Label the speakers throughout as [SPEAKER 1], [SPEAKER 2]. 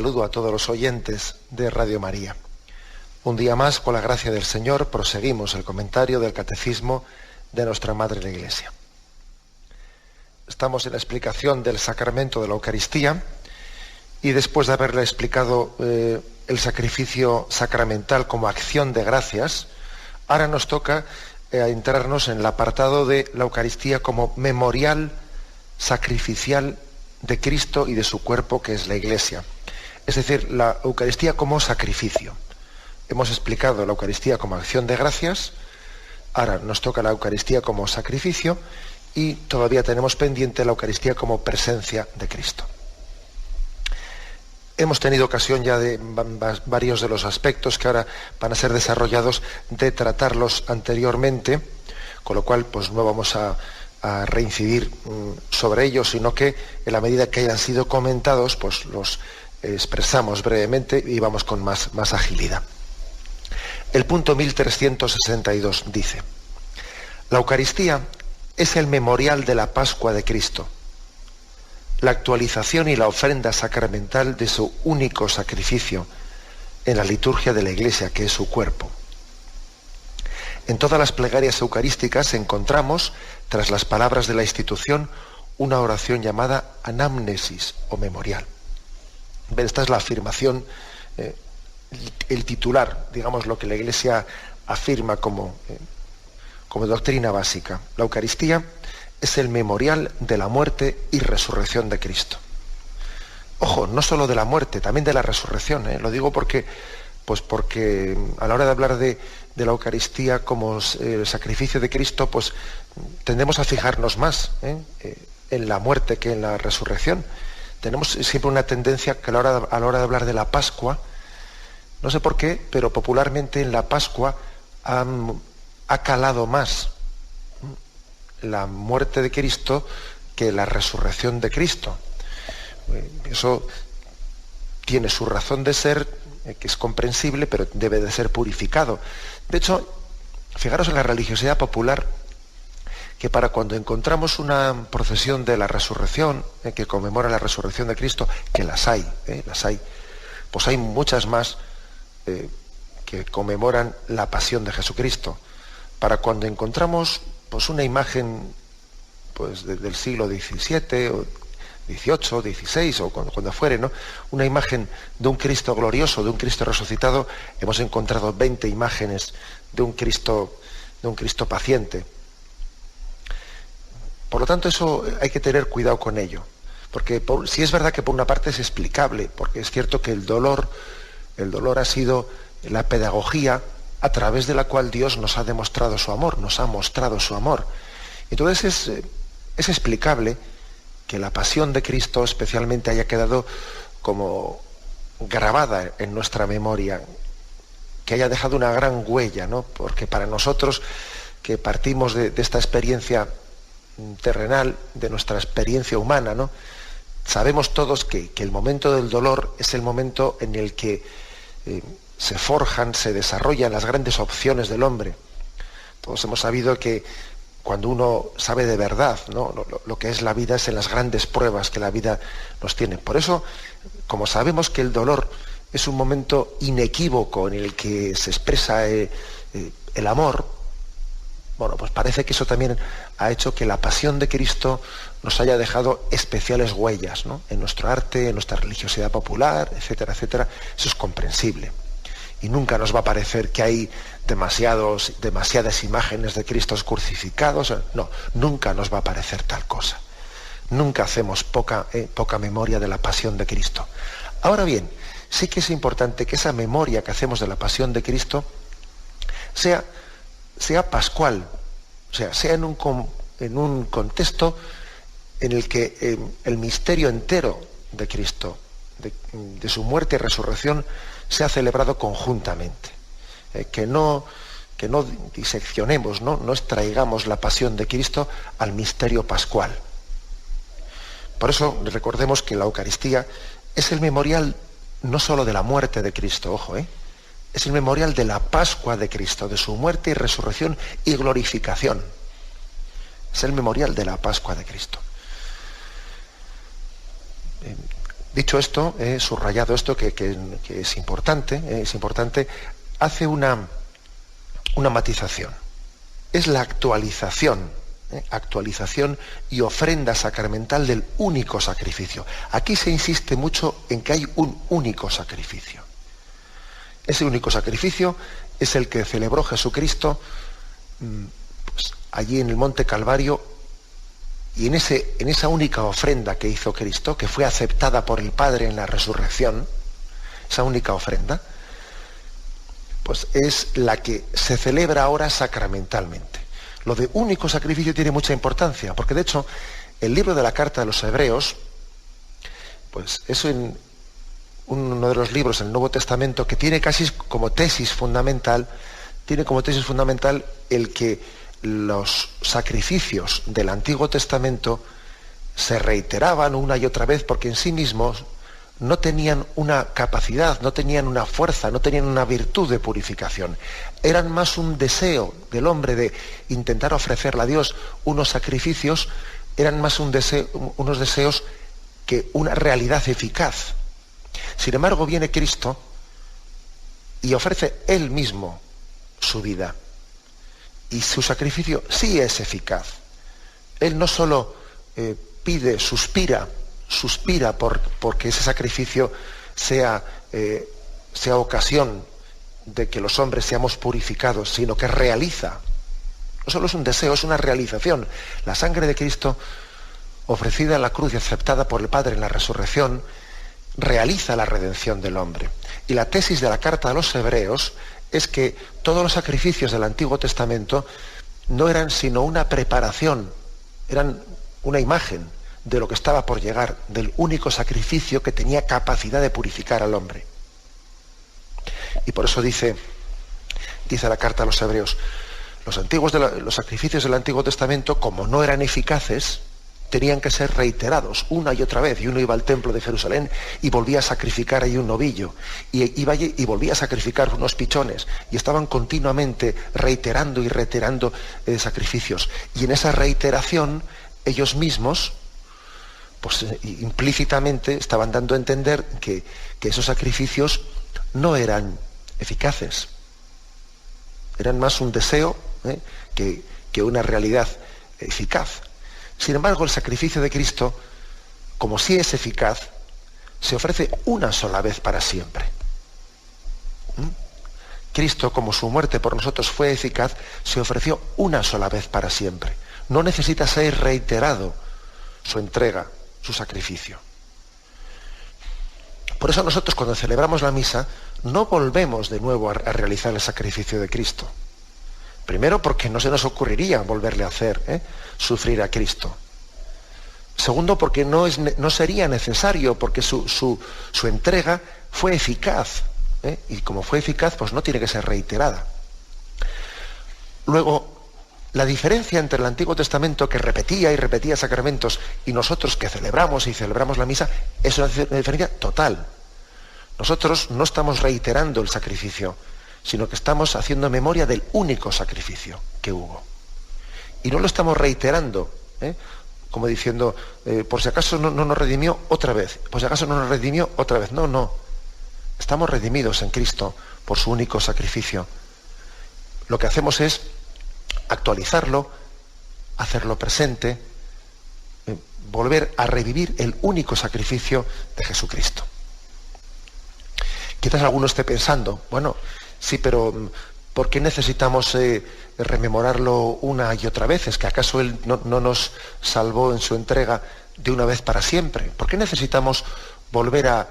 [SPEAKER 1] Saludo a todos los oyentes de Radio María. Un día más, con la gracia del Señor, proseguimos el comentario del Catecismo de nuestra Madre la Iglesia. Estamos en la explicación del sacramento de la Eucaristía y después de haberle explicado el sacrificio sacramental como acción de gracias, ahora nos toca entrarnos en el apartado de la Eucaristía como memorial sacrificial de Cristo y de su cuerpo, que es la Iglesia. Es decir, la Eucaristía como sacrificio. Hemos explicado la Eucaristía como acción de gracias, ahora nos toca la Eucaristía como sacrificio y todavía tenemos pendiente la Eucaristía como presencia de Cristo. Hemos tenido ocasión ya de varios de los aspectos que ahora van a ser desarrollados de tratarlos anteriormente, con lo cual pues no vamos a reincidir sobre ellos, sino que en la medida que hayan sido comentados, pues los expresamos brevemente y vamos con más agilidad. El punto 1362 dice: la Eucaristía es el memorial de la Pascua de Cristo, la actualización y la ofrenda sacramental de su único sacrificio en la liturgia de la Iglesia, que es su cuerpo. En todas las plegarias eucarísticas encontramos, tras las palabras de la institución, una oración llamada anamnesis o memorial. Esta es la afirmación, el titular, digamos, lo que la Iglesia afirma como doctrina básica. La Eucaristía es el memorial de la muerte y resurrección de Cristo. Ojo, no solo de la muerte, también de la resurrección. Lo digo porque a la hora de hablar de la Eucaristía como el sacrificio de Cristo, pues tendemos a fijarnos más en la muerte que en la resurrección. Tenemos siempre una tendencia que a la hora de hablar de la Pascua, no sé por qué, pero popularmente en la Pascua ha calado más la muerte de Cristo que la resurrección de Cristo. Eso tiene su razón de ser, que es comprensible, pero debe de ser purificado. De hecho, fijaros en la religiosidad popular, que para cuando encontramos una procesión de la resurrección, que conmemora la resurrección de Cristo, que las hay, pues hay muchas más que conmemoran la pasión de Jesucristo. Para cuando encontramos pues una imagen pues del siglo XVII o XVIII, XVI o cuando fuere, ¿no? Una imagen de un Cristo glorioso, de un Cristo resucitado, hemos encontrado 20 imágenes de un Cristo paciente. Por lo tanto, eso hay que tener cuidado con ello, porque si es verdad que por una parte es explicable, porque es cierto que el dolor ha sido la pedagogía a través de la cual Dios nos ha demostrado su amor, nos ha mostrado su amor. Entonces es explicable que la pasión de Cristo especialmente haya quedado como grabada en nuestra memoria, que haya dejado una gran huella, ¿no? Porque para nosotros, que partimos de esta experiencia terrenal, de nuestra experiencia humana, ¿no? Sabemos todos que el momento del dolor es el momento en el que se forjan, se desarrollan las grandes opciones del hombre. Todos hemos sabido que cuando uno sabe de verdad, ¿no? lo que es la vida es en las grandes pruebas que la vida nos tiene. Por eso, como sabemos que el dolor es un momento inequívoco en el que se expresa el amor, bueno, pues parece que eso también ha hecho que la pasión de Cristo nos haya dejado especiales huellas, ¿no? En nuestro arte, en nuestra religiosidad popular, etcétera, etcétera. Eso es comprensible. Y nunca nos va a parecer que hay demasiadas imágenes de Cristos crucificados. No, nunca nos va a parecer tal cosa. Nunca hacemos poca memoria de la pasión de Cristo. Ahora bien, sí que es importante que esa memoria que hacemos de la pasión de Cristo sea pascual, o sea en un contexto en el que el misterio entero de Cristo, de su muerte y resurrección, se ha celebrado conjuntamente. Que no diseccionemos, no extraigamos la pasión de Cristo al misterio pascual. Por eso recordemos que la Eucaristía es el memorial no solo de la muerte de Cristo, ojo, es el memorial de la Pascua de Cristo, de su muerte y resurrección y glorificación. Es el memorial de la Pascua de Cristo. Dicho esto, subrayado esto que es importante, hace una matización. Es la actualización y ofrenda sacramental del único sacrificio. Aquí se insiste mucho en que hay un único sacrificio. Ese único sacrificio es el que celebró Jesucristo pues, allí en el Monte Calvario, y en esa única ofrenda que hizo Cristo, que fue aceptada por el Padre en la resurrección, esa única ofrenda, pues es la que se celebra ahora sacramentalmente. Lo de único sacrificio tiene mucha importancia, porque de hecho el libro de la Carta de los Hebreos, pues es uno de los libros del Nuevo Testamento que tiene casi como tesis fundamental el que los sacrificios del Antiguo Testamento se reiteraban una y otra vez porque en sí mismos no tenían una capacidad, no tenían una fuerza, no tenían una virtud de purificación. Eran más un deseo del hombre de intentar ofrecerle a Dios unos sacrificios, eran más unos deseos que una realidad eficaz. Sin embargo, viene Cristo y ofrece Él mismo su vida. Y su sacrificio sí es eficaz. Él no solo pide, suspira porque ese sacrificio sea ocasión de que los hombres seamos purificados, sino que realiza. No solo es un deseo, es una realización. La sangre de Cristo, ofrecida en la cruz y aceptada por el Padre en la resurrección, realiza la redención del hombre. Y la tesis de la Carta a los Hebreos es que todos los sacrificios del Antiguo Testamento no eran sino una preparación, eran una imagen de lo que estaba por llegar, del único sacrificio que tenía capacidad de purificar al hombre. Y por eso dice la Carta a los Hebreos, los sacrificios del Antiguo Testamento, como no eran eficaces, tenían que ser reiterados una y otra vez, y uno iba al templo de Jerusalén y volvía a sacrificar ahí un novillo, y volvía a sacrificar unos pichones, y estaban continuamente reiterando y reiterando sacrificios. Y en esa reiteración, ellos mismos, pues implícitamente estaban dando a entender que esos sacrificios no eran eficaces, eran más un deseo que una realidad eficaz. Sin embargo, el sacrificio de Cristo, como sí es eficaz, se ofrece una sola vez para siempre. Cristo, como su muerte por nosotros fue eficaz, se ofreció una sola vez para siempre. No necesita ser reiterado su entrega, su sacrificio. Por eso nosotros, cuando celebramos la misa, no volvemos de nuevo a realizar el sacrificio de Cristo. Primero, porque no se nos ocurriría volverle a hacer sufrir a Cristo. Segundo, porque no sería necesario, porque su entrega fue eficaz. Y como fue eficaz, pues no tiene que ser reiterada. Luego, la diferencia entre el Antiguo Testamento, que repetía y repetía sacramentos, y nosotros que celebramos la misa, es una diferencia total. Nosotros no estamos reiterando el sacrificio, sino que estamos haciendo memoria del único sacrificio que hubo. Y no lo estamos reiterando, como diciendo, por si acaso no nos redimió otra vez, por si acaso no nos redimió otra vez. No. Estamos redimidos en Cristo por su único sacrificio. Lo que hacemos es actualizarlo, hacerlo presente, volver a revivir el único sacrificio de Jesucristo. Quizás alguno esté pensando, bueno, sí, pero ¿por qué necesitamos rememorarlo una y otra vez? ¿Es que acaso Él no nos salvó en su entrega de una vez para siempre? ¿Por qué necesitamos volver a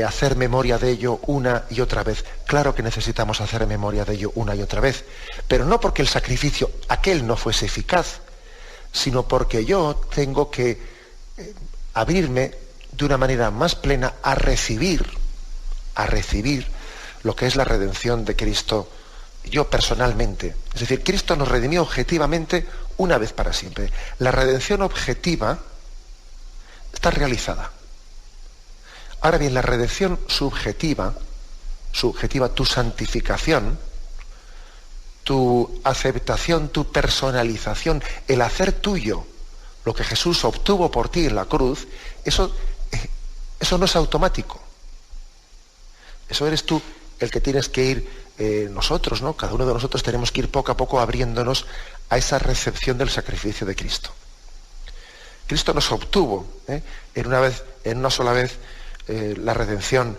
[SPEAKER 1] hacer memoria de ello una y otra vez? Claro que necesitamos hacer memoria de ello una y otra vez, pero no porque el sacrificio aquel no fuese eficaz, sino porque yo tengo que abrirme de una manera más plena a recibir lo que es la redención de Cristo, yo personalmente. Es decir, Cristo nos redimió objetivamente una vez para siempre. La redención objetiva está realizada. Ahora bien, la redención subjetiva, tu santificación, tu aceptación, tu personalización, el hacer tuyo lo que Jesús obtuvo por ti en la cruz, eso Eso no es automático. Eso eres tú el que tienes que ir, nosotros, ¿no? Cada uno de nosotros tenemos que ir poco a poco abriéndonos a esa recepción del sacrificio de Cristo. Cristo nos obtuvo en una sola vez la redención,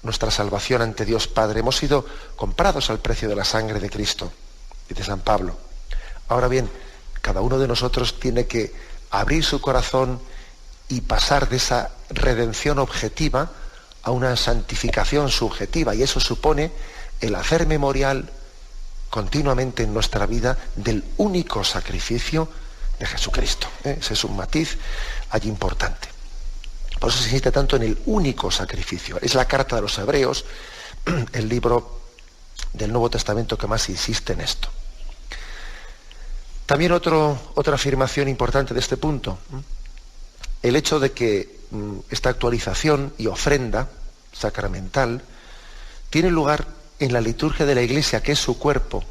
[SPEAKER 1] nuestra salvación ante Dios Padre. Hemos sido comprados al precio de la sangre de Cristo, dice San Pablo. Ahora bien, cada uno de nosotros tiene que abrir su corazón y pasar de esa redención objetiva a una santificación subjetiva, y eso supone el hacer memorial continuamente en nuestra vida del único sacrificio de Jesucristo. Ese es un matiz allí importante. Por eso se insiste tanto en el único sacrificio. Es la carta de los Hebreos, el libro del Nuevo Testamento que más insiste en esto. También otra afirmación importante de este punto, el hecho de que esta actualización y ofrenda sacramental tiene lugar en la liturgia de la Iglesia, que es su cuerpo.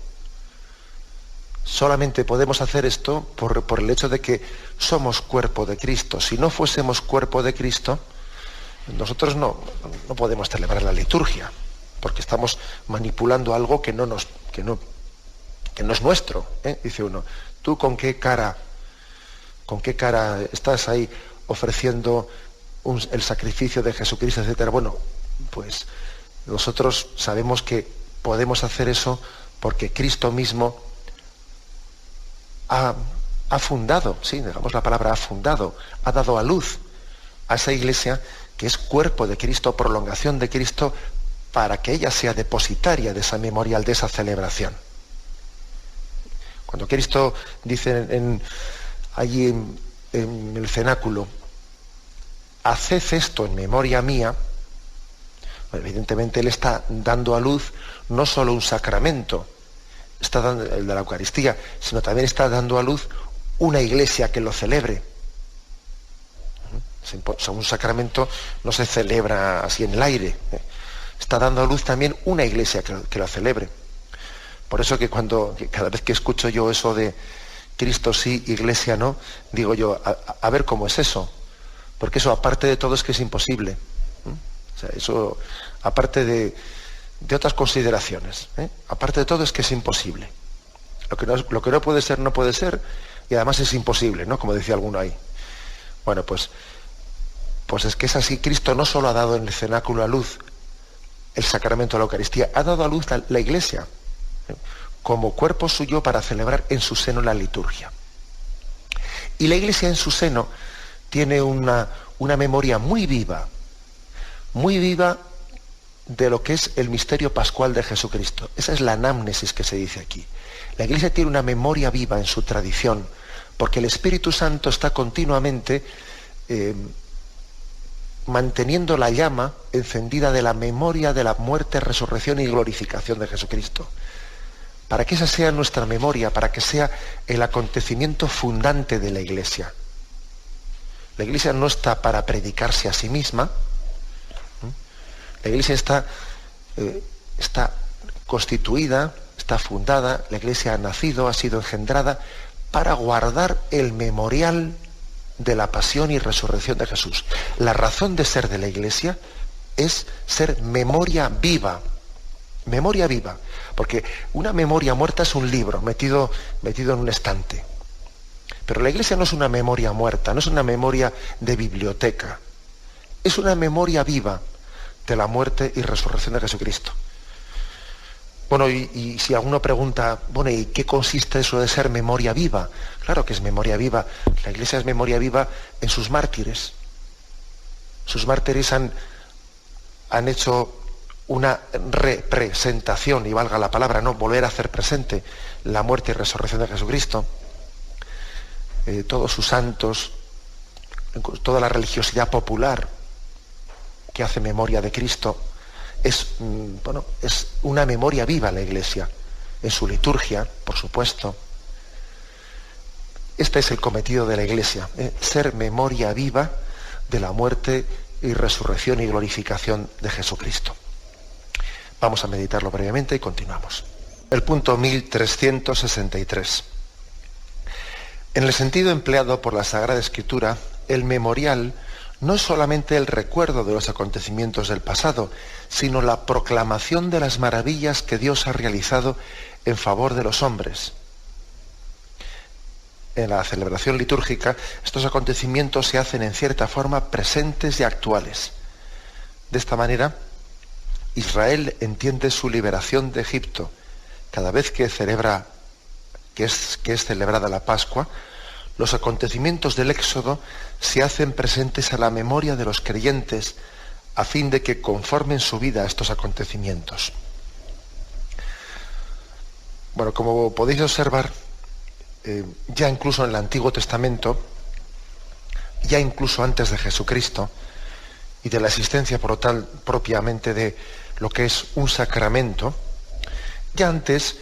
[SPEAKER 1] Solamente podemos hacer esto por el hecho de que somos cuerpo de Cristo. Si no fuésemos cuerpo de Cristo, nosotros no podemos celebrar la liturgia, porque estamos manipulando algo que no es nuestro, ¿eh? Dice uno, ¿tú con qué cara estás ahí ofreciendo el sacrificio de Jesucristo, etcétera? Bueno, pues nosotros sabemos que podemos hacer eso porque Cristo mismo ha fundado, sí, digamos la palabra ha fundado, ha dado a luz a esa iglesia que es cuerpo de Cristo, prolongación de Cristo, para que ella sea depositaria de esa memorial, de esa celebración. Cuando Cristo dice allí en el cenáculo, haced esto en memoria mía, bueno, evidentemente Él está dando a luz no solo un sacramento, está dando el de la Eucaristía, sino también está dando a luz una iglesia que lo celebre. O sea, un sacramento no se celebra así en el aire. Está dando a luz también una iglesia que lo celebre. Por eso que cada vez que escucho yo eso de Cristo sí, iglesia no, digo yo, a ver cómo es eso. Porque eso, aparte de todo, es que es imposible. O sea, eso, aparte de otras consideraciones, aparte de todo, es que es imposible. Lo que no puede ser, no puede ser, y además es imposible, ¿no? Como decía alguno ahí. Bueno, pues es que es así. Cristo no solo ha dado en el cenáculo a luz el sacramento de la Eucaristía, ha dado a luz la iglesia como cuerpo suyo para celebrar en su seno la liturgia. Y la iglesia en su seno tiene una memoria muy viva de lo que es el misterio pascual de Jesucristo. Esa es la anamnesis que se dice aquí. La iglesia tiene una memoria viva en su tradición, porque el Espíritu Santo está continuamente manteniendo la llama encendida de la memoria de la muerte, resurrección y glorificación de Jesucristo. Para que esa sea nuestra memoria, para que sea el acontecimiento fundante de la iglesia. La iglesia no está para predicarse a sí misma. La iglesia está constituida, está fundada, la iglesia ha nacido, ha sido engendrada para guardar el memorial de la pasión y resurrección de Jesús. La razón de ser de la iglesia es ser memoria viva, porque una memoria muerta es un libro metido en un estante. Pero la iglesia no es una memoria muerta, no es una memoria de biblioteca, es una memoria viva de la muerte y resurrección de Jesucristo. Bueno, y si alguno pregunta, bueno, ¿y qué consiste eso de ser memoria viva? Claro que es memoria viva. La iglesia es memoria viva en sus mártires. Sus mártires han hecho una representación, y valga la palabra, no volver a hacer presente la muerte y resurrección de Jesucristo. Todos sus santos, toda la religiosidad popular que hace memoria de Cristo, es una memoria viva la iglesia, en su liturgia, por supuesto. Este es el cometido de la iglesia, ser memoria viva de la muerte y resurrección y glorificación de Jesucristo. Vamos a meditarlo brevemente y continuamos. El punto 1363. En el sentido empleado por la Sagrada Escritura, el memorial no es solamente el recuerdo de los acontecimientos del pasado, sino la proclamación de las maravillas que Dios ha realizado en favor de los hombres. En la celebración litúrgica, estos acontecimientos se hacen en cierta forma presentes y actuales. De esta manera, Israel entiende su liberación de Egipto. Cada vez que es celebrada la Pascua, los acontecimientos del Éxodo se hacen presentes a la memoria de los creyentes a fin de que conformen su vida a estos acontecimientos. Bueno, como podéis observar, ya incluso en el Antiguo Testamento, ya incluso antes de Jesucristo y de la existencia por tal propiamente de lo que es un sacramento, ya antes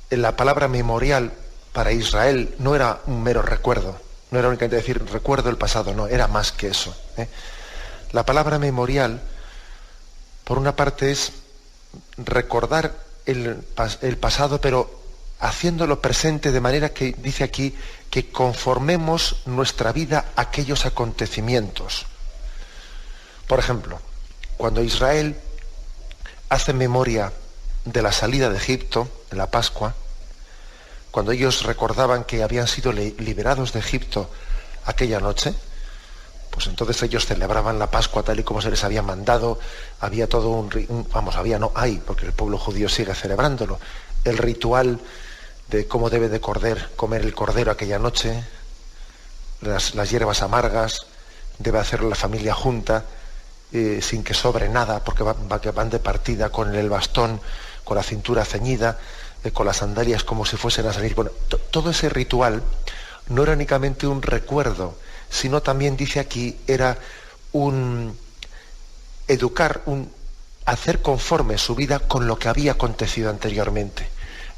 [SPEAKER 1] la palabra memorial para Israel no era un mero recuerdo, no era únicamente decir recuerdo el pasado, no, era más que eso. La palabra memorial, por una parte, es recordar el pasado, pero haciéndolo presente de manera que, dice aquí, que conformemos nuestra vida a aquellos acontecimientos. Por ejemplo, cuando Israel hace memoria de la salida de Egipto, en la Pascua, cuando ellos recordaban que habían sido liberados de Egipto aquella noche, pues entonces ellos celebraban la Pascua tal y como se les había mandado, había todo hay, porque el pueblo judío sigue celebrándolo, el ritual de cómo debe de comer el cordero aquella noche, las hierbas amargas, debe hacerlo la familia junta, sin que sobre nada, porque van de partida con el bastón, con la cintura ceñida, con las sandalias como si fuesen a salir. Bueno, todo ese ritual no era únicamente un recuerdo, sino también, dice aquí, era un hacer conforme su vida con lo que había acontecido anteriormente.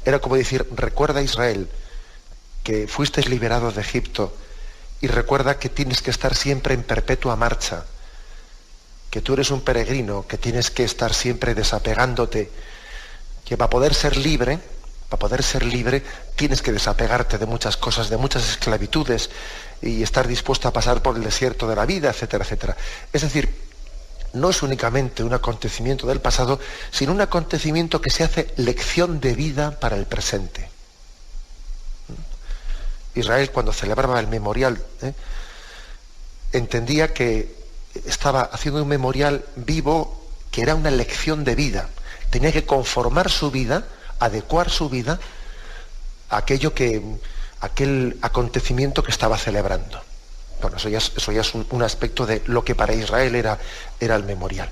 [SPEAKER 1] Era como decir, recuerda, Israel, que fuisteis liberados de Egipto, y recuerda que tienes que estar siempre en perpetua marcha, que tú eres un peregrino, que tienes que estar siempre desapegándote, que para poder ser libre tienes que desapegarte de muchas cosas, de muchas esclavitudes, y estar dispuesto a pasar por el desierto de la vida, etcétera, etcétera. Es decir, no es únicamente un acontecimiento del pasado, sino un acontecimiento que se hace lección de vida para el presente. Israel, cuando celebraba el memorial, entendía que estaba haciendo un memorial vivo, que era una lección de vida. Tenía que conformar su vida, adecuar su vida a aquel acontecimiento que estaba celebrando. Bueno, eso ya es un aspecto de lo que para Israel era el memorial.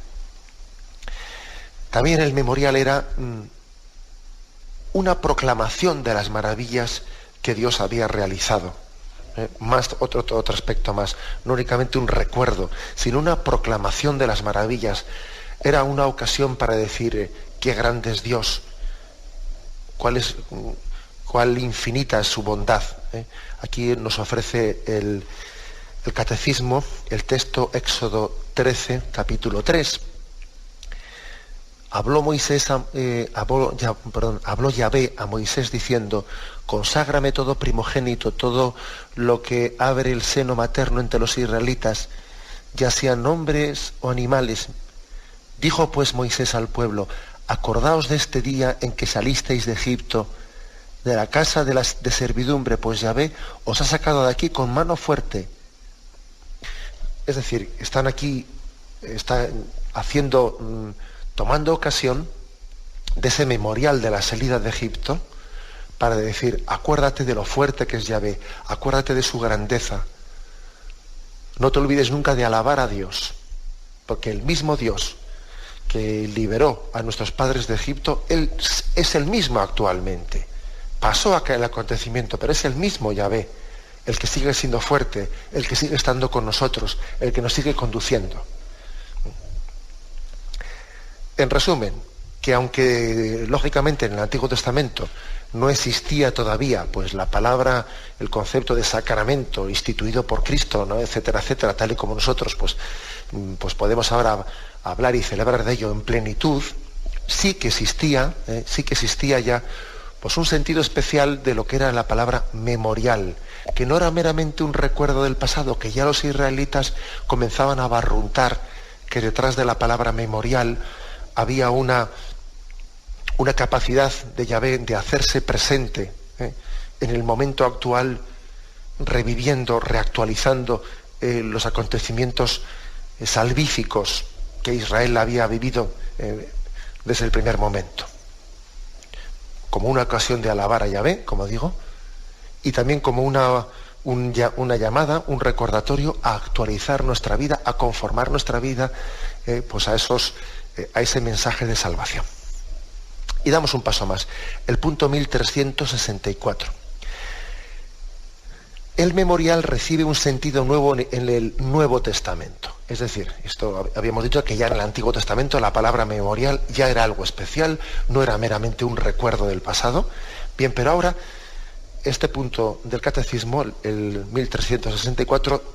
[SPEAKER 1] También el memorial era una proclamación de las maravillas que Dios había realizado. Más otro aspecto más, no únicamente un recuerdo, sino una proclamación de las maravillas. Era una ocasión para decir qué grande es Dios, cuál infinita es su bondad. Aquí nos ofrece el Catecismo, el texto Éxodo 13, capítulo 3. Habló Yahvé a Moisés diciendo: conságrame todo primogénito, todo lo que abre el seno materno entre los israelitas, ya sean hombres o animales. Dijo pues Moisés al pueblo: acordaos de este día en que salisteis de Egipto, de la casa de servidumbre, pues Yahvé os ha sacado de aquí con mano fuerte. Es decir, están tomando ocasión de ese memorial de la salida de Egipto para decir, acuérdate de lo fuerte que es Yahvé, acuérdate de su grandeza. No te olvides nunca de alabar a Dios, porque el mismo Dios que liberó a nuestros padres de Egipto, Él es el mismo actualmente. Pasó aquel acontecimiento, pero es el mismo Yahvé, el que sigue siendo fuerte, el que sigue estando con nosotros, el que nos sigue conduciendo. En resumen, que aunque lógicamente en el Antiguo Testamento no existía todavía pues la palabra, el concepto de sacramento instituido por Cristo, ¿no?, etcétera, etcétera, tal y como nosotros pues podemos ahora hablar y celebrar de ello en plenitud, sí que existía ya pues un sentido especial de lo que era la palabra memorial, que no era meramente un recuerdo del pasado, que ya los israelitas comenzaban a barruntar que detrás de la palabra memorial había una capacidad de Yahvé de hacerse presente en el momento actual, reviviendo, reactualizando los acontecimientos salvíficos que Israel había vivido desde el primer momento. Como una ocasión de alabar a Yahvé, como digo, y también como una llamada, un recordatorio a actualizar nuestra vida, a conformar nuestra vida pues a ese mensaje de salvación. Y damos un paso más. El punto 1364. El memorial recibe un sentido nuevo en el Nuevo Testamento. Es decir, esto habíamos dicho que ya en el Antiguo Testamento la palabra memorial ya era algo especial, no era meramente un recuerdo del pasado. Bien, pero ahora este punto del Catecismo, el 1364,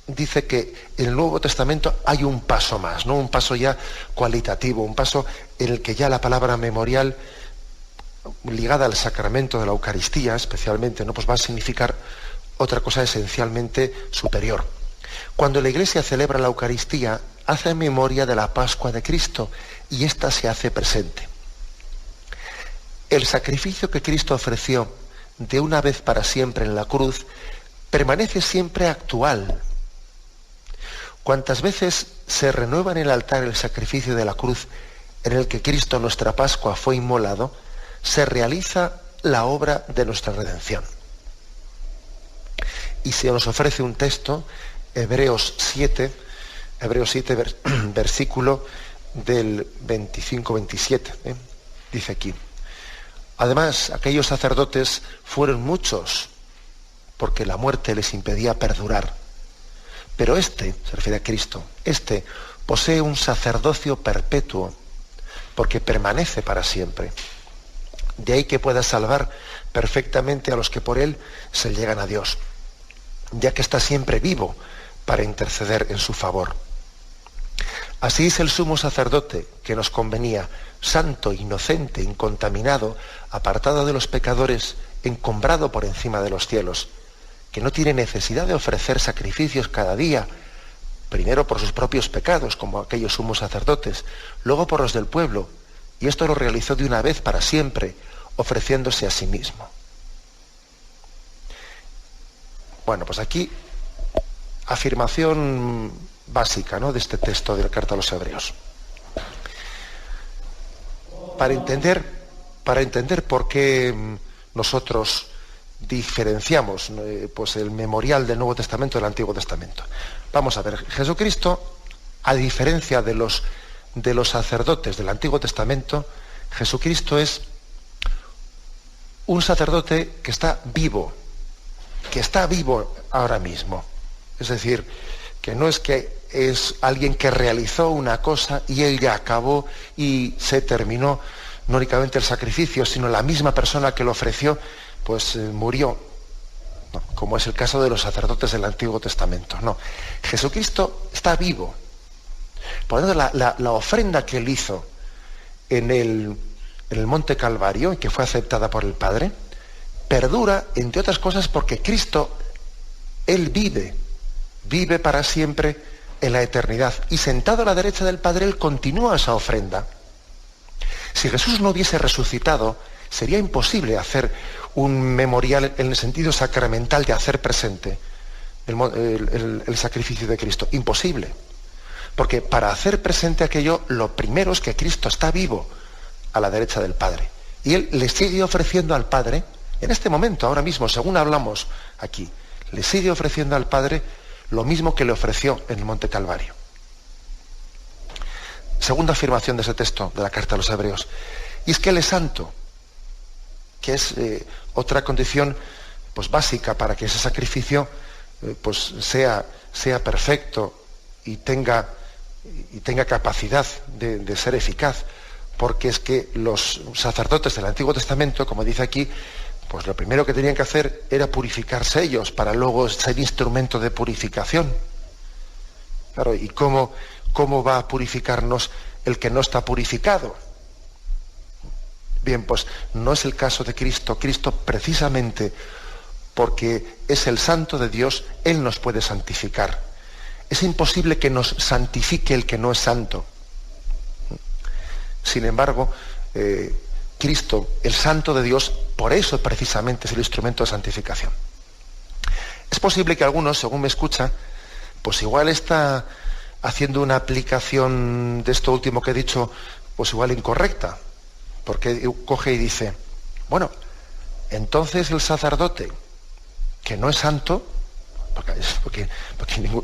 [SPEAKER 1] dice que en el Nuevo Testamento hay un paso más, ¿no? Un paso ya cualitativo, un paso en el que ya la palabra memorial, ligada al sacramento de la Eucaristía especialmente, ¿no? Pues va a significar otra cosa esencialmente superior. Cuando la Iglesia celebra la Eucaristía, hace memoria de la Pascua de Cristo y ésta se hace presente. El sacrificio que Cristo ofreció de una vez para siempre en la cruz permanece siempre actual. Cuantas veces se renueva en el altar el sacrificio de la cruz en el que Cristo, nuestra Pascua, fue inmolado, se realiza la obra de nuestra redención. Y se nos ofrece un texto, Hebreos 7, versículo del 25-27. Dice aquí: además, aquellos sacerdotes fueron muchos, porque la muerte les impedía perdurar. Pero este, se refiere a Cristo, este posee un sacerdocio perpetuo, porque permanece para siempre. De ahí que pueda salvar perfectamente a los que por él se llegan a Dios, ya que está siempre vivo para interceder en su favor. Así es el sumo sacerdote que nos convenía, santo, inocente, incontaminado, apartado de los pecadores, encumbrado por encima de los cielos, que no tiene necesidad de ofrecer sacrificios cada día, primero por sus propios pecados, como aquellos sumos sacerdotes, luego por los del pueblo, y esto lo realizó de una vez para siempre, ofreciéndose a sí mismo. Bueno, pues aquí, afirmación básica, ¿no?, de este texto de la Carta a los Hebreos. Para entender por qué nosotros diferenciamos pues el memorial del Nuevo Testamento del Antiguo Testamento. Vamos a ver, Jesucristo, a diferencia de los sacerdotes del Antiguo Testamento, Jesucristo es un sacerdote que está vivo ahora mismo. Es decir, que no es que es alguien que realizó una cosa y él ya acabó y se terminó, no únicamente el sacrificio, sino la misma persona que lo ofreció, pues murió, no, como es el caso de los sacerdotes del Antiguo Testamento. No, Jesucristo está vivo. Por lo tanto, la ofrenda que él hizo en el Monte Calvario, y que fue aceptada por el Padre, perdura, entre otras cosas, porque Cristo, él vive para siempre en la eternidad, y sentado a la derecha del Padre, él continúa esa ofrenda. Si Jesús no hubiese resucitado, sería imposible hacer un memorial en el sentido sacramental de hacer presente el sacrificio de Cristo. Imposible. Porque para hacer presente aquello, lo primero es que Cristo está vivo a la derecha del Padre. Y él le sigue ofreciendo al Padre, en este momento, ahora mismo, según hablamos aquí, le sigue ofreciendo al Padre lo mismo que le ofreció en el Monte Calvario. Segunda afirmación de ese texto de la Carta a los Hebreos. Y es que él es santo, que es otra condición pues básica para que ese sacrificio pues sea perfecto y tenga capacidad de ser eficaz, porque es que los sacerdotes del Antiguo Testamento, como dice aquí, pues lo primero que tenían que hacer era purificarse ellos para luego ser instrumento de purificación. Claro, ¿y cómo va a purificarnos el que no está purificado? Bien, pues no es el caso de Cristo. Cristo, precisamente porque es el santo de Dios, Él nos puede santificar. Es imposible que nos santifique el que no es santo. Sin embargo, Cristo, el santo de Dios, por eso precisamente es el instrumento de santificación. Es posible que algunos, según me escucha, pues igual está haciendo una aplicación de esto último que he dicho, pues igual incorrecta, porque coge y dice, bueno, entonces el sacerdote, que no es santo, porque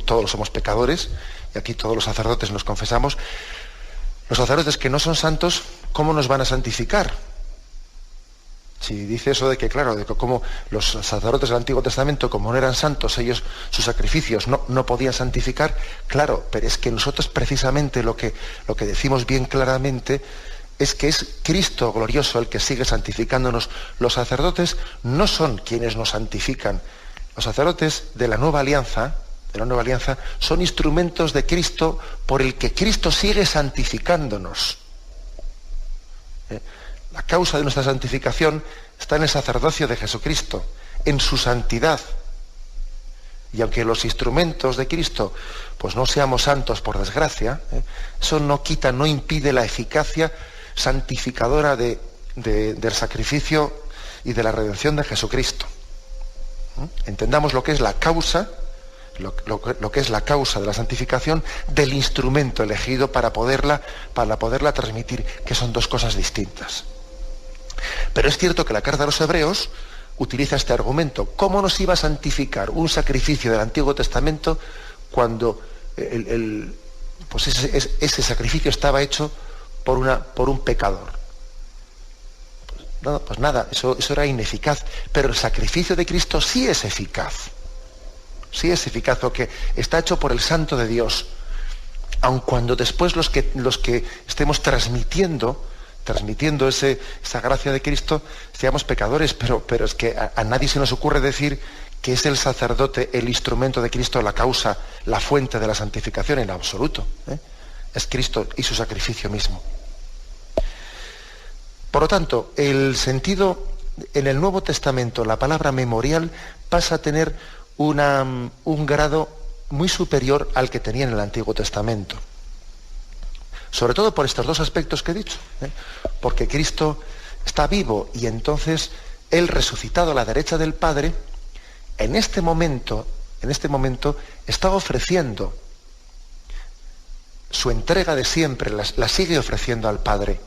[SPEAKER 1] todos somos pecadores, y aquí todos los sacerdotes nos confesamos, los sacerdotes que no son santos, ¿cómo nos van a santificar? Si dice eso de que, claro, de que como los sacerdotes del Antiguo Testamento, como no eran santos, ellos, sus sacrificios no podían santificar, claro, pero es que nosotros precisamente lo que decimos bien claramente es que es Cristo glorioso el que sigue santificándonos. Los sacerdotes no son quienes nos santifican. Los sacerdotes de la nueva alianza, son instrumentos de Cristo por el que Cristo sigue santificándonos. La causa de nuestra santificación está en el sacerdocio de Jesucristo, en su santidad. Y aunque los instrumentos de Cristo pues no seamos santos por desgracia, eso no quita, no impide la eficacia santificadora del sacrificio y de la redención de Jesucristo. Entendamos lo que es la causa, lo que es la causa de la santificación del instrumento elegido para poderla transmitir, que son dos cosas distintas. Pero es cierto que la carta a los Hebreos utiliza este argumento. ¿Cómo nos iba a santificar un sacrificio del Antiguo Testamento cuando ese sacrificio estaba hecho por un pecador? Pues nada, eso era ineficaz. Pero el sacrificio de Cristo sí es eficaz. Sí es eficaz, porque está hecho por el Santo de Dios. Aun cuando después los que estemos transmitiendo esa gracia de Cristo, seamos pecadores, pero es que a nadie se nos ocurre decir que es el sacerdote, el instrumento de Cristo, la causa, la fuente de la santificación, en absoluto. Es Cristo y su sacrificio mismo. Por lo tanto, el sentido, en el Nuevo Testamento, la palabra memorial pasa a tener un grado muy superior al que tenía en el Antiguo Testamento. Sobre todo por estos dos aspectos que he dicho, porque Cristo está vivo y entonces Él, resucitado a la derecha del Padre, en este momento está ofreciendo su entrega de siempre, la sigue ofreciendo al Padre.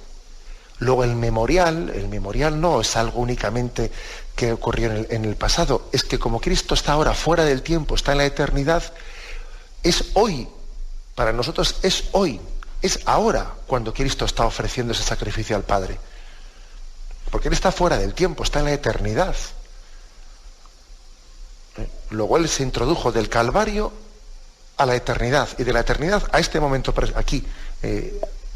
[SPEAKER 1] Luego el memorial no es algo únicamente que ocurrió en el pasado, es que como Cristo está ahora fuera del tiempo, está en la eternidad, es hoy, para nosotros es hoy. Es ahora cuando Cristo está ofreciendo ese sacrificio al Padre. Porque Él está fuera del tiempo, está en la eternidad. Luego Él se introdujo del Calvario a la eternidad, y de la eternidad a este momento, aquí,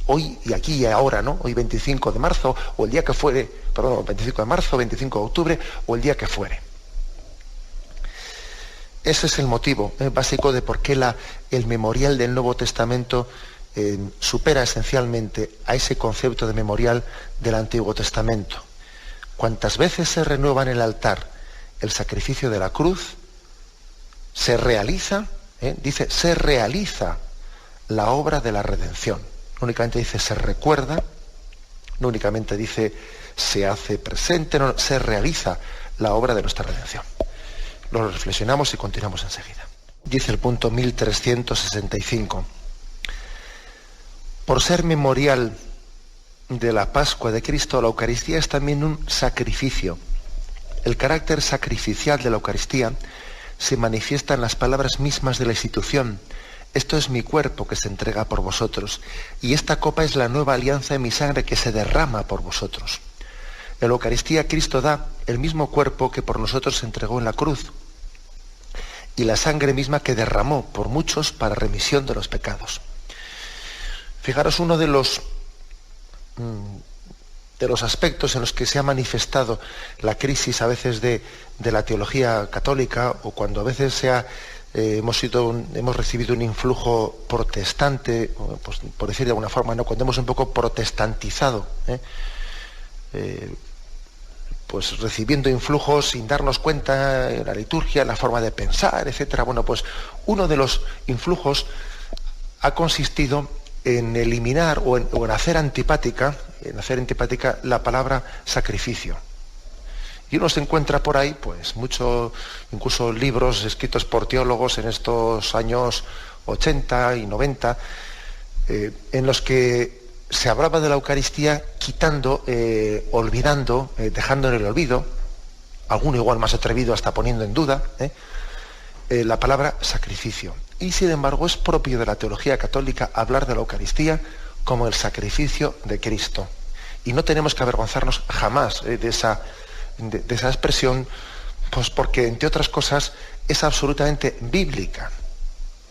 [SPEAKER 1] hoy y aquí y ahora, ¿no? Hoy 25 de marzo, o el día que fuere, 25 de marzo, 25 de octubre, o el día que fuere. Ese es el motivo básico de por qué el memorial del Nuevo Testamento supera esencialmente a ese concepto de memorial del Antiguo Testamento. Cuantas veces se renueva en el altar el sacrificio de la cruz, se realiza la obra de la redención. No únicamente dice se recuerda, no únicamente dice se hace presente, no, se realiza la obra de nuestra redención. Lo reflexionamos y continuamos enseguida. Dice el punto 1365. Por ser memorial de la Pascua de Cristo, la Eucaristía es también un sacrificio. El carácter sacrificial de la Eucaristía se manifiesta en las palabras mismas de la institución. Esto es mi cuerpo que se entrega por vosotros, y esta copa es la nueva alianza en mi sangre que se derrama por vosotros. En la Eucaristía Cristo da el mismo cuerpo que por nosotros se entregó en la cruz, y la sangre misma que derramó por muchos para remisión de los pecados. Fijaros, uno de los aspectos en los que se ha manifestado la crisis a veces de la teología católica, o cuando a veces hemos recibido un influjo protestante, pues, por decir de alguna forma, ¿no? Cuando hemos un poco protestantizado pues recibiendo influjos sin darnos cuenta en la liturgia, en la forma de pensar, etcétera. Bueno, pues uno de los influjos ha consistido en eliminar o en hacer antipática la palabra sacrificio. Y uno se encuentra por ahí, pues, incluso libros escritos por teólogos en estos años 80 y 90, en los que se hablaba de la Eucaristía quitando, olvidando, dejando en el olvido, alguno igual más atrevido hasta poniendo en duda, la palabra sacrificio. Y sin embargo es propio de la teología católica hablar de la Eucaristía como el sacrificio de Cristo. Y no tenemos que avergonzarnos jamás de esa expresión, pues porque, entre otras cosas, es absolutamente bíblica.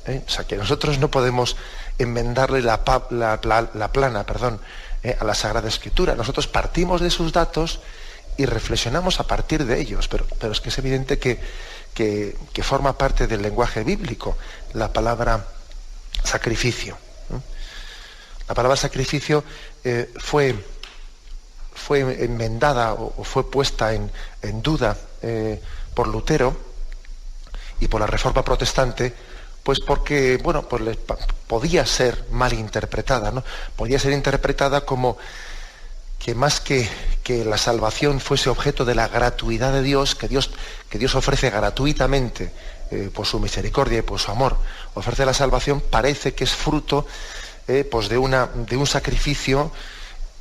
[SPEAKER 1] O sea, que nosotros no podemos enmendarle la plana a la Sagrada Escritura. Nosotros partimos de sus datos y reflexionamos a partir de ellos, pero es que es evidente que forma parte del lenguaje bíblico la palabra sacrificio. La palabra sacrificio fue enmendada o fue puesta en duda por Lutero y por la Reforma Protestante, pues porque, bueno, pues podía ser mal interpretada, ¿no? Podía ser interpretada como que más que la salvación fuese objeto de la gratuidad de Dios, que Dios ofrece gratuitamente por su misericordia y por su amor, ofrece la salvación, parece que es fruto pues de un sacrificio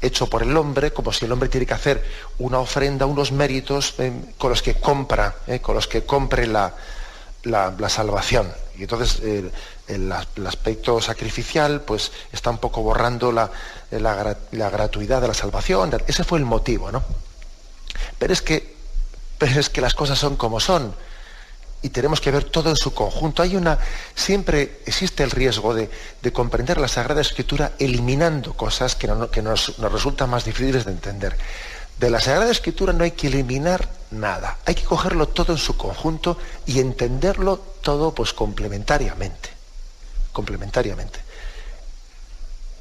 [SPEAKER 1] hecho por el hombre, como si el hombre tiene que hacer una ofrenda, unos méritos con los que compre la salvación. Y entonces el aspecto sacrificial pues está un poco borrando la gratuidad de la salvación. Ese fue el motivo, ¿no? Pero es que las cosas son como son y tenemos que ver todo en su conjunto. Siempre existe el riesgo de comprender la Sagrada Escritura eliminando cosas que nos resultan más difíciles de entender. De la Sagrada Escritura no hay que eliminar nada, hay que cogerlo todo en su conjunto y entenderlo todo pues complementariamente.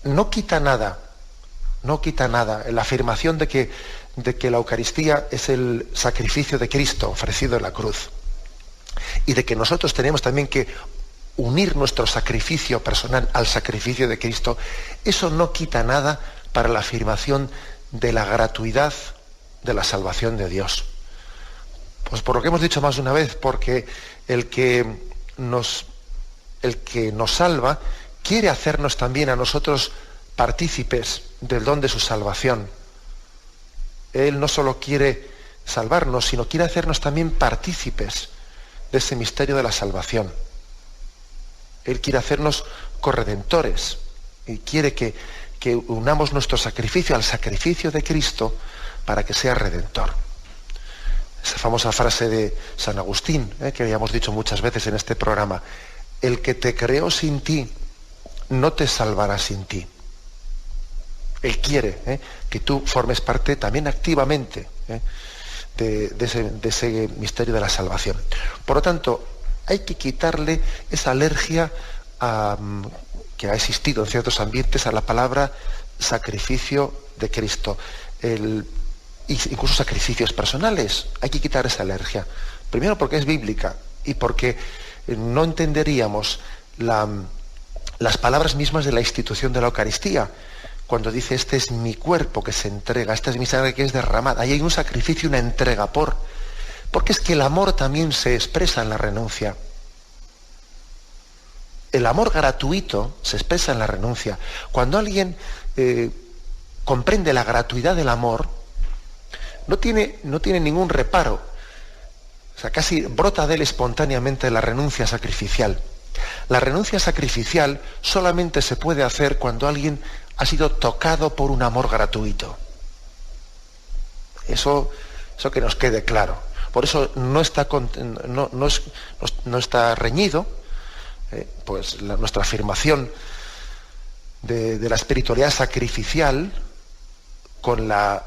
[SPEAKER 1] No quita nada la afirmación de que la Eucaristía es el sacrificio de Cristo ofrecido en la cruz y de que nosotros tenemos también que unir nuestro sacrificio personal al sacrificio de Cristo. Eso no quita nada para la afirmación de la gratuidad de la salvación de Dios. Pues por lo que hemos dicho más de una vez, porque el que nos salva quiere hacernos también a nosotros partícipes del don de su salvación. Él no solo quiere salvarnos, sino quiere hacernos también partícipes de ese misterio de la salvación. Él quiere hacernos corredentores y quiere que unamos nuestro sacrificio al sacrificio de Cristo para que sea redentor. Esa famosa frase de San Agustín, que habíamos dicho muchas veces en este programa: el que te creó sin ti, no te salvará sin ti. Él quiere que tú formes parte también activamente de ese misterio de la salvación. Por lo tanto, hay que quitarle esa alergia que ha existido en ciertos ambientes a la palabra sacrificio de Cristo. Incluso sacrificios personales, hay que quitar esa alergia. Primero porque es bíblica y porque no entenderíamos las palabras mismas de la institución de la Eucaristía. Cuando dice: este es mi cuerpo que se entrega, esta es mi sangre que es derramada. Ahí hay un sacrificio, una entrega porque es que el amor también se expresa en la renuncia. El amor gratuito se expresa en la renuncia. Cuando alguien comprende la gratuidad del amor, no tiene ningún reparo. O sea, casi brota de él espontáneamente la renuncia sacrificial. La renuncia sacrificial solamente se puede hacer cuando alguien ha sido tocado por un amor gratuito. Eso que nos quede claro. Por eso no está reñido pues nuestra afirmación de la espiritualidad sacrificial con la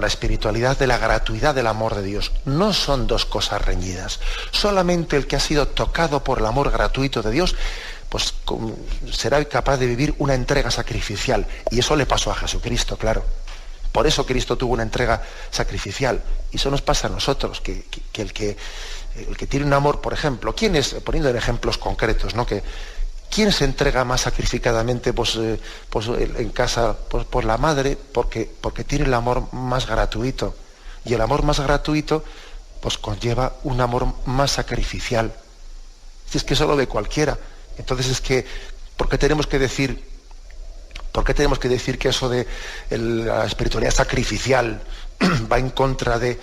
[SPEAKER 1] espiritualidad de la gratuidad del amor de Dios. No son dos cosas reñidas. Solamente el que ha sido tocado por el amor gratuito de Dios pues será capaz de vivir una entrega sacrificial. Y eso le pasó a Jesucristo, claro. Por eso Cristo tuvo una entrega sacrificial. Y eso nos pasa a nosotros, que el que tiene un amor, por ejemplo, ¿quién es, poniendo en ejemplos concretos, ¿no? ¿Quién se entrega más sacrificadamente en casa? Pues la madre, porque tiene el amor más gratuito. Y el amor más gratuito pues conlleva un amor más sacrificial. Es que eso lo ve cualquiera. Entonces es que, ¿por qué tenemos que decir que eso de la espiritualidad sacrificial va en contra de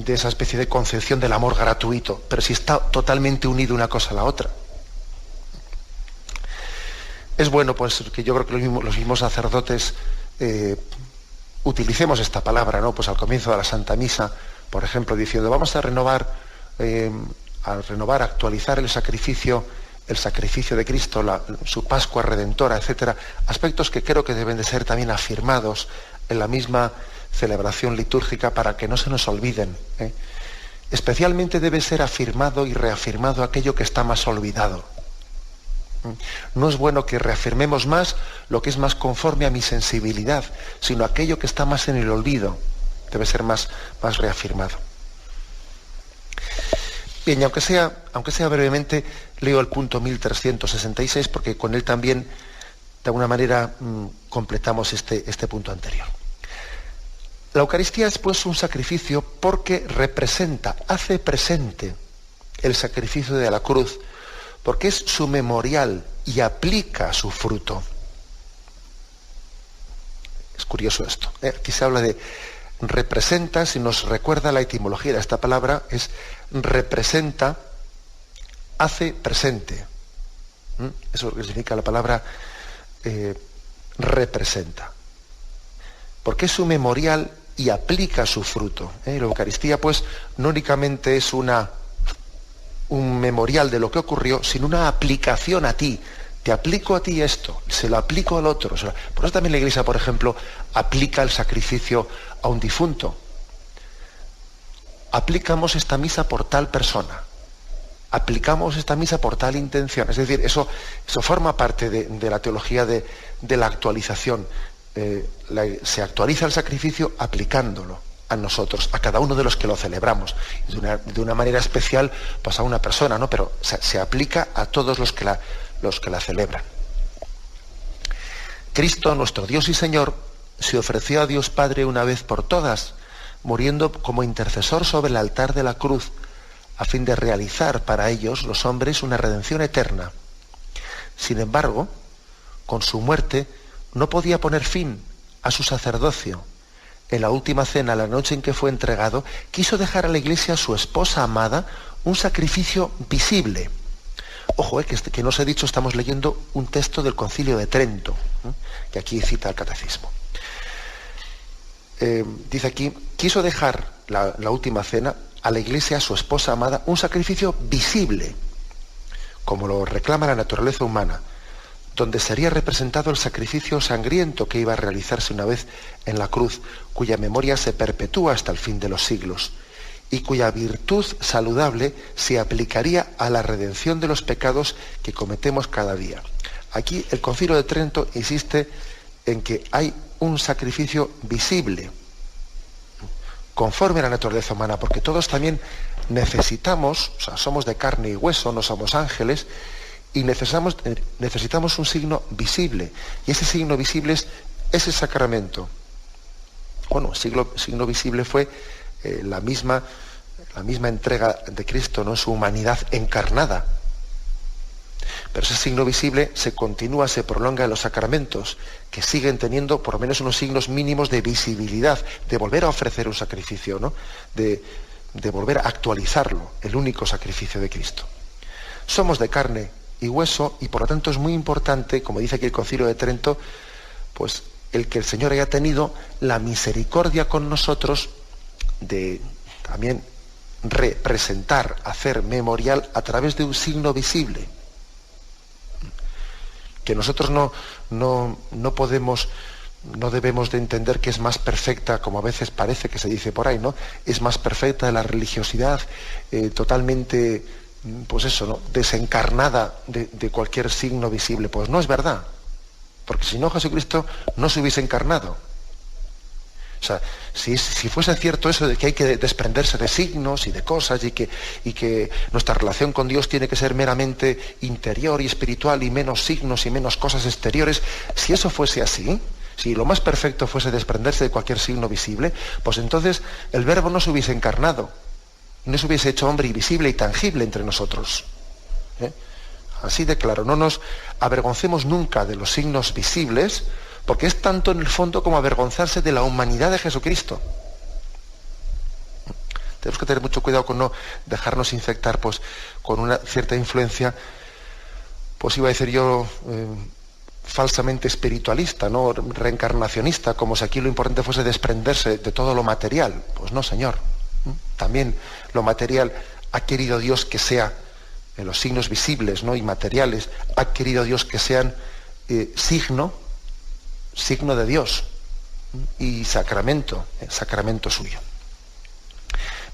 [SPEAKER 1] esa especie de concepción del amor gratuito? Pero si está totalmente unido una cosa a la otra. Es bueno, pues, que yo creo que los mismos sacerdotes utilicemos esta palabra, ¿no? Pues al comienzo de la Santa Misa, por ejemplo, diciendo, vamos a renovar, actualizar el sacrificio de Cristo, su Pascua Redentora, etcétera, aspectos que creo que deben de ser también afirmados en la misma celebración litúrgica para que no se nos olviden. Especialmente debe ser afirmado y reafirmado aquello que está más olvidado. No es bueno que reafirmemos más lo que es más conforme a mi sensibilidad, sino aquello que está más en el olvido debe ser más reafirmado. Bien, y aunque sea brevemente, leo el punto 1366, porque con él también, de alguna manera, completamos este punto anterior. La Eucaristía es pues un sacrificio porque hace presente el sacrificio de la cruz, porque es su memorial y aplica su fruto. Es curioso esto. Aquí se habla de representa, si nos recuerda la etimología de esta palabra, es representa, hace presente. Eso es lo que significa la palabra representa. Porque es su memorial y aplica su fruto. La Eucaristía, pues, no únicamente es un memorial de lo que ocurrió, sino una aplicación a ti. Te aplico a ti esto, se lo aplico al otro. Por eso también la Iglesia, por ejemplo, aplica el sacrificio a un difunto. Aplicamos esta misa por tal persona. Aplicamos esta misa por tal intención. Es decir, eso forma parte de la teología de la actualización. Se actualiza el sacrificio aplicándolo a nosotros, a cada uno de los que lo celebramos, de una manera especial pues a una persona, ¿no? Pero se aplica a todos los que la celebran. Cristo, nuestro Dios y Señor, se ofreció a Dios Padre una vez por todas, muriendo como intercesor sobre el altar de la cruz, a fin de realizar para ellos, los hombres, una redención eterna. Sin embargo, con su muerte, no podía poner fin a su sacerdocio. En la última cena, la noche en que fue entregado, quiso dejar a la Iglesia, su esposa amada, un sacrificio visible. Ojo, que no os he dicho, estamos leyendo un texto del Concilio de Trento, que aquí cita el Catecismo. Dice aquí, quiso dejar la última cena a la Iglesia, su esposa amada, un sacrificio visible, como lo reclama la naturaleza humana, donde sería representado el sacrificio sangriento que iba a realizarse una vez en la cruz, cuya memoria se perpetúa hasta el fin de los siglos, y cuya virtud saludable se aplicaría a la redención de los pecados que cometemos cada día. Aquí el Concilio de Trento insiste en que hay un sacrificio visible, conforme a la naturaleza humana, porque todos también necesitamos, somos de carne y hueso, no somos ángeles, y necesitamos un signo visible, y ese signo visible es ese sacramento. Bueno, el signo visible fue la misma entrega de Cristo, ¿no? Su humanidad encarnada. Pero ese signo visible se continúa, se prolonga en los sacramentos, que siguen teniendo por lo menos unos signos mínimos de visibilidad, de volver a ofrecer un sacrificio, ¿no? De volver a actualizarlo, el único sacrificio de Cristo. Somos de carne y hueso, y por lo tanto es muy importante, como dice aquí el Concilio de Trento, pues el que el Señor haya tenido la misericordia con nosotros de también representar, hacer memorial a través de un signo visible. Que nosotros no debemos de entender que es más perfecta, como a veces parece que se dice por ahí, ¿no? Es más perfecta la religiosidad, totalmente, pues eso, ¿no? Desencarnada de cualquier signo visible. Pues no es verdad, porque si no, Jesucristo no se hubiese encarnado. O sea, si fuese cierto eso de que hay que desprenderse de signos y de cosas y que nuestra relación con Dios tiene que ser meramente interior y espiritual y menos signos y menos cosas exteriores, si eso fuese así, si lo más perfecto fuese desprenderse de cualquier signo visible, pues entonces el Verbo no se hubiese encarnado, no se hubiese hecho hombre invisible y tangible entre nosotros. Así de claro, no nos avergoncemos nunca de los signos visibles, porque es tanto en el fondo como avergonzarse de la humanidad de Jesucristo. Tenemos que tener mucho cuidado con no dejarnos infectar pues, con una cierta influencia, pues iba a decir yo, falsamente espiritualista, ¿no? Reencarnacionista, como si aquí lo importante fuese desprenderse de todo lo material. Pues no, Señor. También lo material ha querido Dios que sea, en los signos visibles, ¿no? Y materiales, ha querido Dios que sean signo de Dios y sacramento suyo.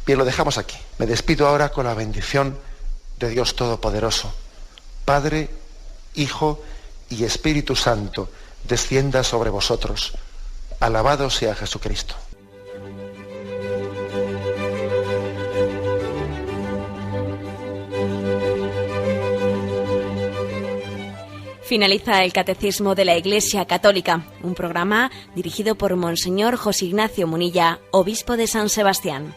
[SPEAKER 1] Bien, lo dejamos aquí. Me despido ahora con la bendición de Dios Todopoderoso. Padre, Hijo y Espíritu Santo, descienda sobre vosotros. Alabado sea Jesucristo.
[SPEAKER 2] Finaliza el Catecismo de la Iglesia Católica, un programa dirigido por Monseñor José Ignacio Munilla, obispo de San Sebastián.